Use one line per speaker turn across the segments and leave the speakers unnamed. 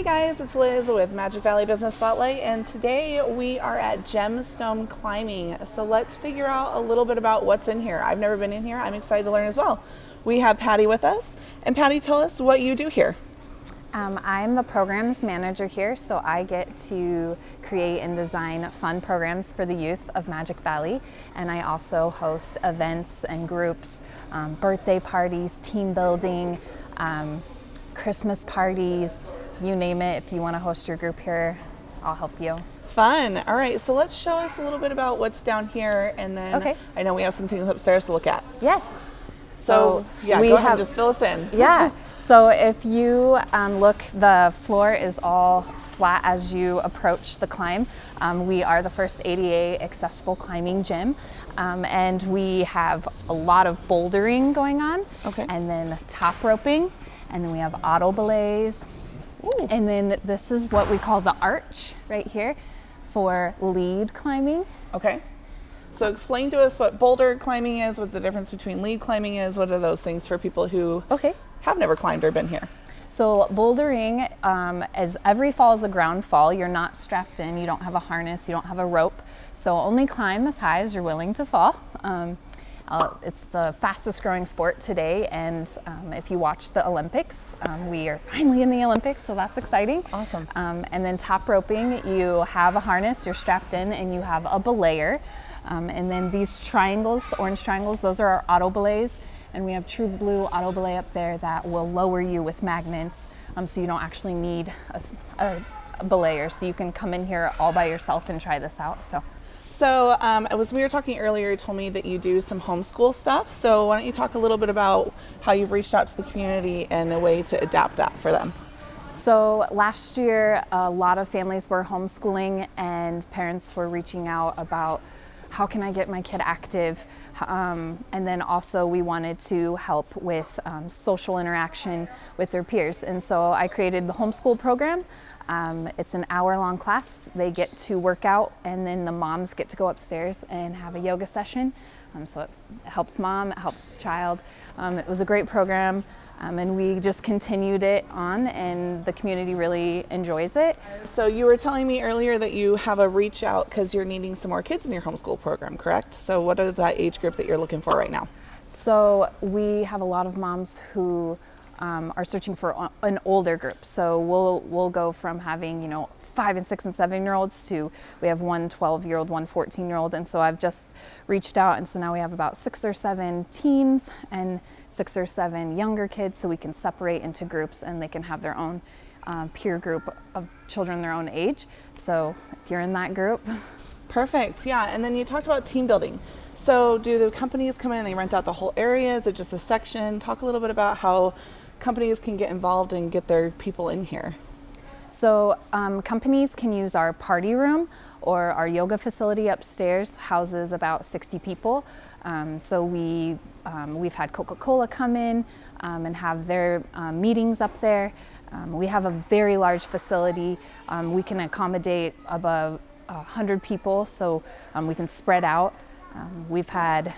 guys, it's Liz with Magic Valley Business Spotlight, and today we are at Gemstone Climbing. So let's figure out a little bit about what's in here. I've never been in here. I'm excited to learn as well. We have Patty with us, and Patty, tell us what you do here.
I'm the programs manager here, so I get to create and design fun programs for the youth of Magic Valley, and I also host events and groups, birthday parties, team building, Christmas parties, you name it. If you want to host your group here, I'll help you.
Fun. All right, so let's show us a little bit about what's down here, and then I know we have some things upstairs to look at.
Yes.
So yeah, go ahead and just fill us in.
Yeah. So if you look, the floor is all flat as you approach the climb. We are the first ADA accessible climbing gym, and we have a lot of bouldering going on, and then top roping, and then we have auto belays, and then this is what we call the arch right here for lead climbing.
Okay. So explain to us what boulder climbing is, what the difference between lead climbing is, what are those things for people who have never climbed or been here?
So bouldering, as every fall is a ground fall, you're not strapped in, you don't have a harness, you don't have a rope, so only climb as high as you're willing to fall. It's the fastest growing sport today, and if you watch the Olympics, we are finally in the Olympics, so that's exciting.
Awesome.
And then top roping, you have a harness, you're strapped in, and you have a belayer. And then these triangles, orange triangles, those are our auto belays. And we have true blue auto belay up there that will lower you with magnets, so you don't actually need a belayer. So you can come in here all by yourself and try this out.
So as we were talking earlier, you told me that you do some homeschool stuff. So why don't you talk a little bit about how you've reached out to the community and a way to adapt that for them?
So last year, a lot of families were homeschooling and parents were reaching out about how can I get my kid active? And then also we wanted to help with social interaction with their peers. And so I created the homeschool program. It's an hour-long class. They get to work out, and then the moms get to go upstairs and have a yoga session. So it helps mom, it helps the child. It was a great program. And we just continued it on, and the community really enjoys it.
So you were telling me earlier that you have a reach out because you're needing some more kids in your homeschool program, correct? So what is that age group that you're looking for right now?
So we have a lot of moms who are searching for an older group. So we'll go from having 5 and 6 and 7-year-olds to we have one 12-year-old, one 14-year-old, and so I've just reached out, and so now we have about 6 or 7 teens and 6 or 7 younger kids, so we can separate into groups and they can have their own peer group of children their own age. So if you're in that group.
Perfect. Yeah. And then you talked about team building. So do the companies come in and they rent out the whole area? Is it just a section? Talk a little bit about how companies can get involved and get their people in here.
So companies can use our party room, or our yoga facility upstairs houses about 60 people. So we've had Coca-Cola come in and have their meetings up there. We have a very large facility. We can accommodate above 100 people, so we can spread out. We've had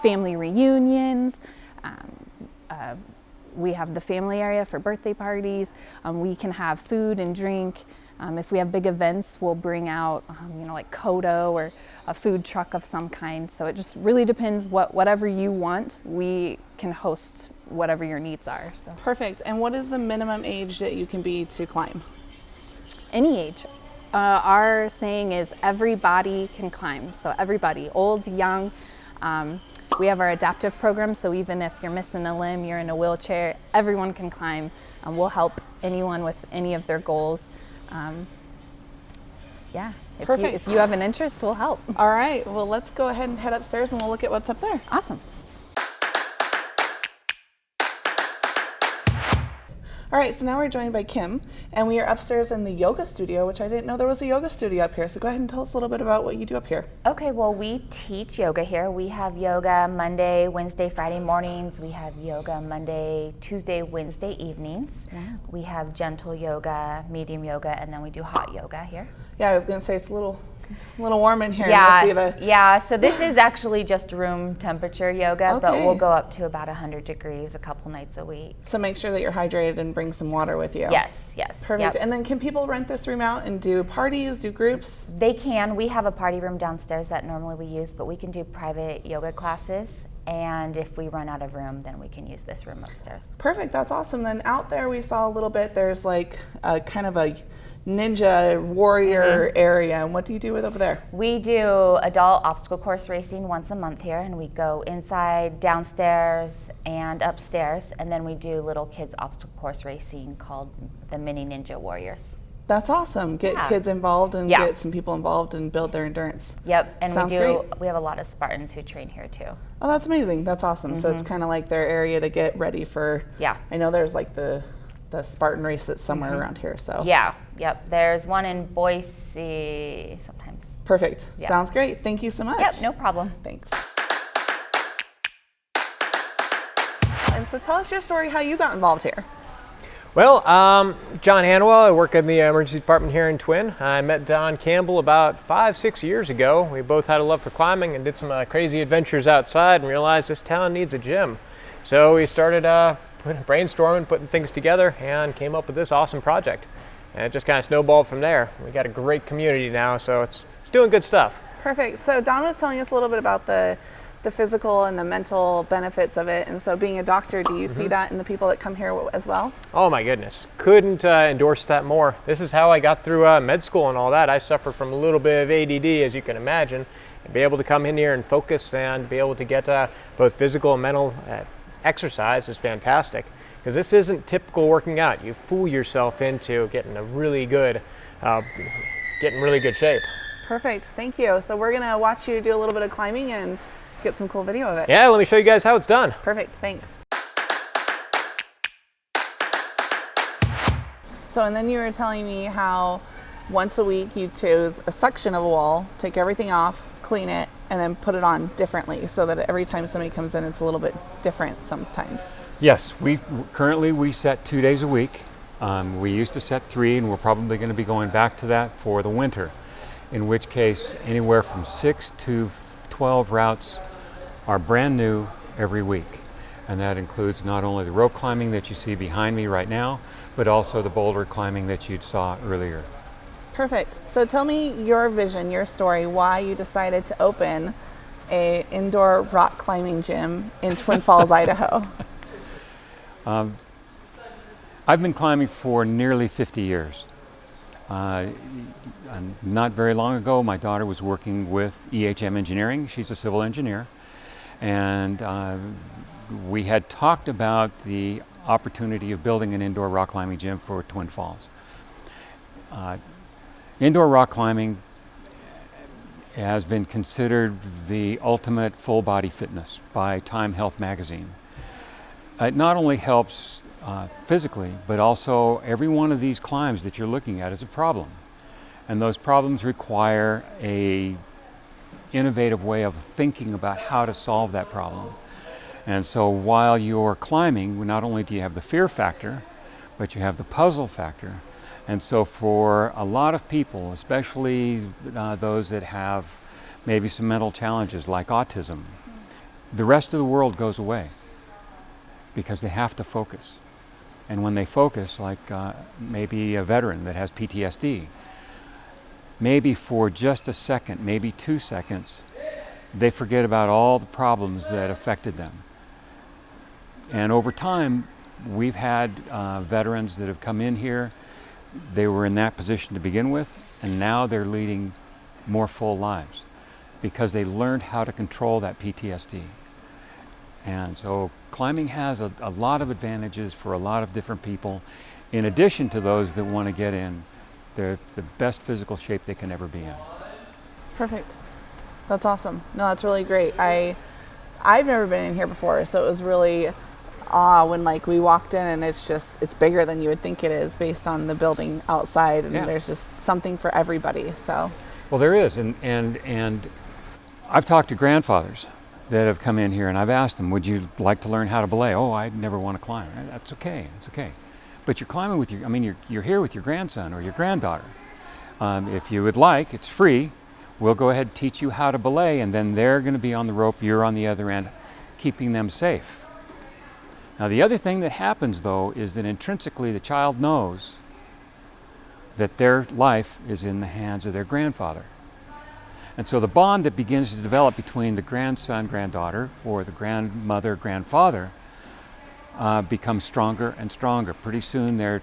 family reunions. We have the family area for birthday parties. We can have food and drink. If we have big events, we'll bring out, like Kodo or a food truck of some kind. So it just really depends whatever you want. We can host whatever your needs are. So
perfect. And what is the minimum age that you can be to climb?
Any age. Our saying is everybody can climb. So everybody, old, young. We have our adaptive program, so even if you're missing a limb, you're in a wheelchair, everyone can climb. We'll help anyone with any of their goals.
Perfect.
If you have an interest, we'll help.
All right, well, let's go ahead and head upstairs and we'll look at what's up there.
Awesome.
All right, so now we're joined by Kim, and we are upstairs in the yoga studio, which I didn't know there was a yoga studio up here. So go ahead and tell us a little bit about what you do up here.
Okay, well, we teach yoga here. We have yoga Monday, Wednesday, Friday mornings. We have yoga Monday, Tuesday, Wednesday evenings. Wow. We have gentle yoga, medium yoga, and then we do hot yoga here.
Yeah, I was going to say it's a little A little warm in here.
Yeah,
Must be the...
yeah. So this is actually just room temperature yoga, but
Okay.
we'll go up to about 100 degrees a couple nights a week.
So make sure that you're hydrated and bring some water with you.
Yes, yes.
Perfect.
Yep.
And then can people rent this room out and do parties, do groups?
They can. We have a party room downstairs that normally we use, but we can do private yoga classes. And if we run out of room, then we can use this room upstairs.
Perfect. That's awesome. Then out there we saw a little bit, there's like a kind of a ninja warrior area. And what do you do with over there?
We do adult obstacle course racing once a month here, and we go inside, downstairs, and upstairs. And then we do little kids obstacle course racing called the Mini Ninja Warriors.
That's awesome. Get kids involved and get some people involved and build their endurance.
Yep, and
Sounds
we have a lot of Spartans who train here too.
Oh, that's amazing. That's awesome. So it's kind of like their area to get ready for, I know there's like the Spartan race that's somewhere around here. So
yeah, yep. There's one in Boise sometimes.
Perfect. Sounds great. Thank you so much.
Yep, no problem.
Thanks. And so tell us your story, how you got involved here.
Well, John Hanwell, I work in the emergency department here in Twin. I met Don Campbell about 5-6 years ago. We both had a love for climbing and did some crazy adventures outside and realized this town needs a gym. So we started brainstorming, putting things together, and came up with this awesome project. And it just kind of snowballed from there. We got a great community now, so it's doing good stuff.
Perfect. So Don was telling us a little bit about the physical and the mental benefits of it. And so being a doctor, do you see that in the people that come here as well?
Oh my goodness, couldn't endorse that more. This is how I got through med school and all that. I suffered from a little bit of ADD, as you can imagine. And be able to come in here and focus and be able to get both physical and mental exercise is fantastic. Because this isn't typical working out. You fool yourself into getting a really good, shape.
Perfect, thank you. So we're gonna watch you do a little bit of climbing and get some cool video of it.
Yeah, let me show you guys how it's done.
Perfect, thanks. So, and then you were telling me how once a week you choose a section of a wall, take everything off, clean it, and then put it on differently so that every time somebody comes in, it's a little bit different sometimes.
Yes, currently we set 2 days a week. We used to set 3, and we're probably going to be going back to that for the winter, in which case anywhere from 6 to 12 routes are brand new every week. And that includes not only the rope climbing that you see behind me right now, but also the boulder climbing that you saw earlier.
Perfect. So tell me your vision, your story, why you decided to open a indoor rock climbing gym in Twin Falls, Idaho.
I've been climbing for nearly 50 years. Not very long ago, my daughter was working with EHM Engineering. She's a civil engineer. And we had talked about the opportunity of building an indoor rock climbing gym for Twin Falls. Indoor rock climbing has been considered the ultimate full body fitness by Time Health magazine. It not only helps physically, but also every one of these climbs that you're looking at is a problem. And those problems require a innovative way of thinking about how to solve that problem. And so while you're climbing, not only do you have the fear factor, but you have the puzzle factor. And so for a lot of people, especially those that have maybe some mental challenges like autism, the rest of the world goes away because they have to focus. And when they focus, like maybe a veteran that has PTSD, maybe for just a second, maybe 2 seconds, they forget about all the problems that affected them. And over time, we've had veterans that have come in here. They were in that position to begin with, and now they're leading more full lives because they learned how to control that PTSD. And so climbing has a lot of advantages for a lot of different people, in addition to those that want to get in the best physical shape they can ever be in.
Perfect. That's awesome. No, that's really great. I've never been in here before, so it was really when like we walked in and it's bigger than you would think it is based on the building outside, and there's just something for everybody. So
well, there is, and I've talked to grandfathers that have come in here, and I've asked them, would you like to learn how to belay? Oh, I never want to climb. That's okay, it's okay. But you're climbing with you're here with your grandson or your granddaughter. If you would like, it's free. We'll go ahead and teach you how to belay, and then they're going to be on the rope, you're on the other end, keeping them safe. Now the other thing that happens though is that intrinsically the child knows that their life is in the hands of their grandfather. And so the bond that begins to develop between the grandson, granddaughter, or the grandmother, grandfather becomes stronger and stronger. Pretty soon they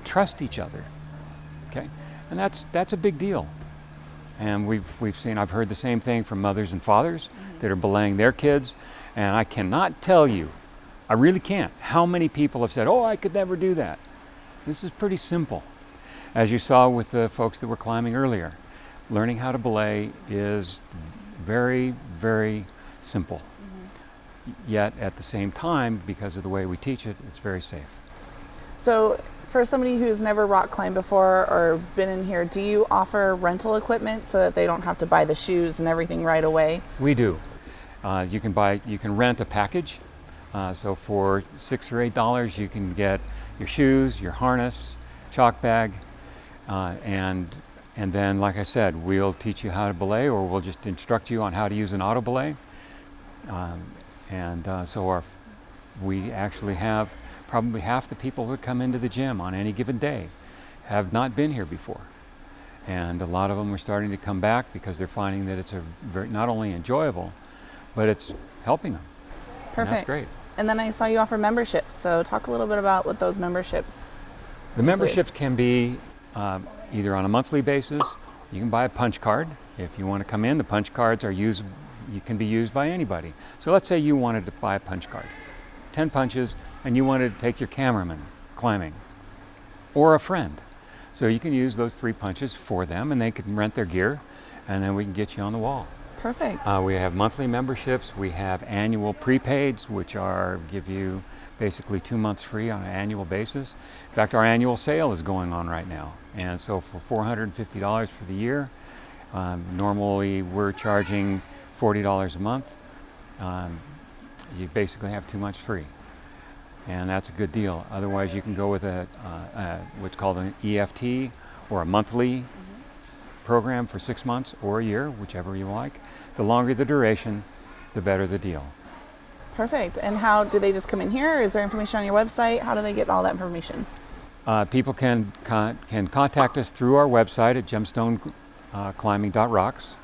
trust each other. Okay, and that's a big deal. And I've heard the same thing from mothers and fathers that are belaying their kids, and I cannot tell you, I really can't, how many people have said, oh, I could never do that. This is pretty simple. As you saw with the folks that were climbing earlier, learning how to belay is very, very simple. Yet at the same time, because of the way we teach it, it's very safe.
So for somebody who's never rock climbed before or been in here, do you offer rental equipment so that they don't have to buy the shoes and everything right away?
We do. You can rent a package. So for $6 or $8, you can get your shoes, your harness, chalk bag, and then, like I said, we'll teach you how to belay, or we'll just instruct you on how to use an auto belay. We actually have probably half the people that come into the gym on any given day have not been here before. And a lot of them are starting to come back because they're finding that it's not only enjoyable, but it's helping them.
Perfect.
And that's great.
And then I saw you offer memberships. So talk a little bit about what those memberships
The memberships can be either on a monthly basis. You can buy a punch card. If you want to come in, the punch cards can be used by anybody. So let's say you wanted to buy a punch card, 10 punches, and you wanted to take your cameraman climbing, or a friend. So you can use those 3 punches for them, and they can rent their gear, and then we can get you on the wall.
Perfect.
We have monthly memberships. We have annual prepaids, which give you basically 2 months free on an annual basis. In fact, our annual sale is going on right now. And so for $450 for the year, normally we're charging $40 a month. You basically have 2 months free. And that's a good deal. Otherwise, you can go with what's called an EFT, or a monthly program for 6 months or a year, whichever you like. The longer the duration, the better the deal.
Perfect. And how do they just come in here? Or is there information on your website? How do they get all that information?
People can contact us through our website at gemstoneclimbing.rocks.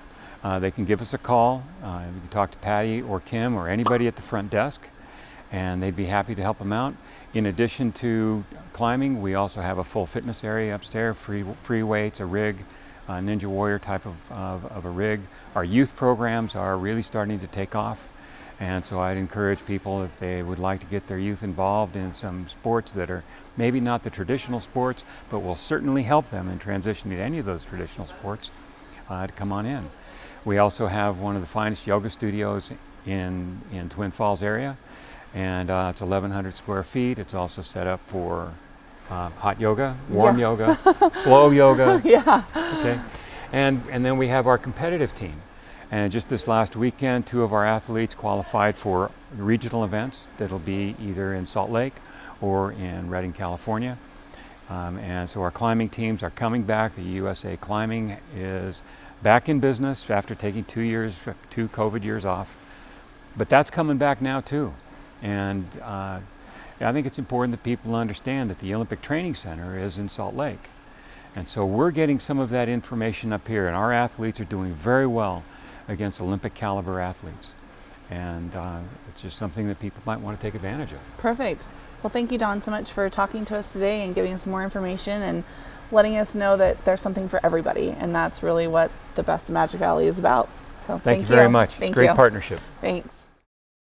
They can give us a call. You can talk to Patty or Kim or anybody at the front desk, and they'd be happy to help them out. In addition to climbing, we also have a full fitness area upstairs, free weights, a rig, a Ninja Warrior type of a rig. Our youth programs are really starting to take off, and so I'd encourage people, if they would like to get their youth involved in some sports that are maybe not the traditional sports, but will certainly help them in transitioning to any of those traditional sports, to come on in. We also have one of the finest yoga studios in Twin Falls area, and it's 1,100 square feet. It's also set up for hot yoga, warm yoga, slow yoga.
Yeah.
Okay. And then we have our competitive team. And just this last weekend, 2 of our athletes qualified for regional events that'll be either in Salt Lake or in Redding, California. And so our climbing teams are coming back. The USA Climbing is back in business after taking 2 COVID years off. But that's coming back now too. And I think it's important that people understand that the Olympic Training Center is in Salt Lake. And so we're getting some of that information up here, and our athletes are doing very well against Olympic caliber athletes. And it's just something that people might want to take advantage of.
Perfect. Well, thank you, Don, so much for talking to us today and giving us more information and letting us know that there's something for everybody. And that's really what the Best of Magic Valley is about. So
Thank you very much.
Thank
It's a great
you.
partnership.
Thanks.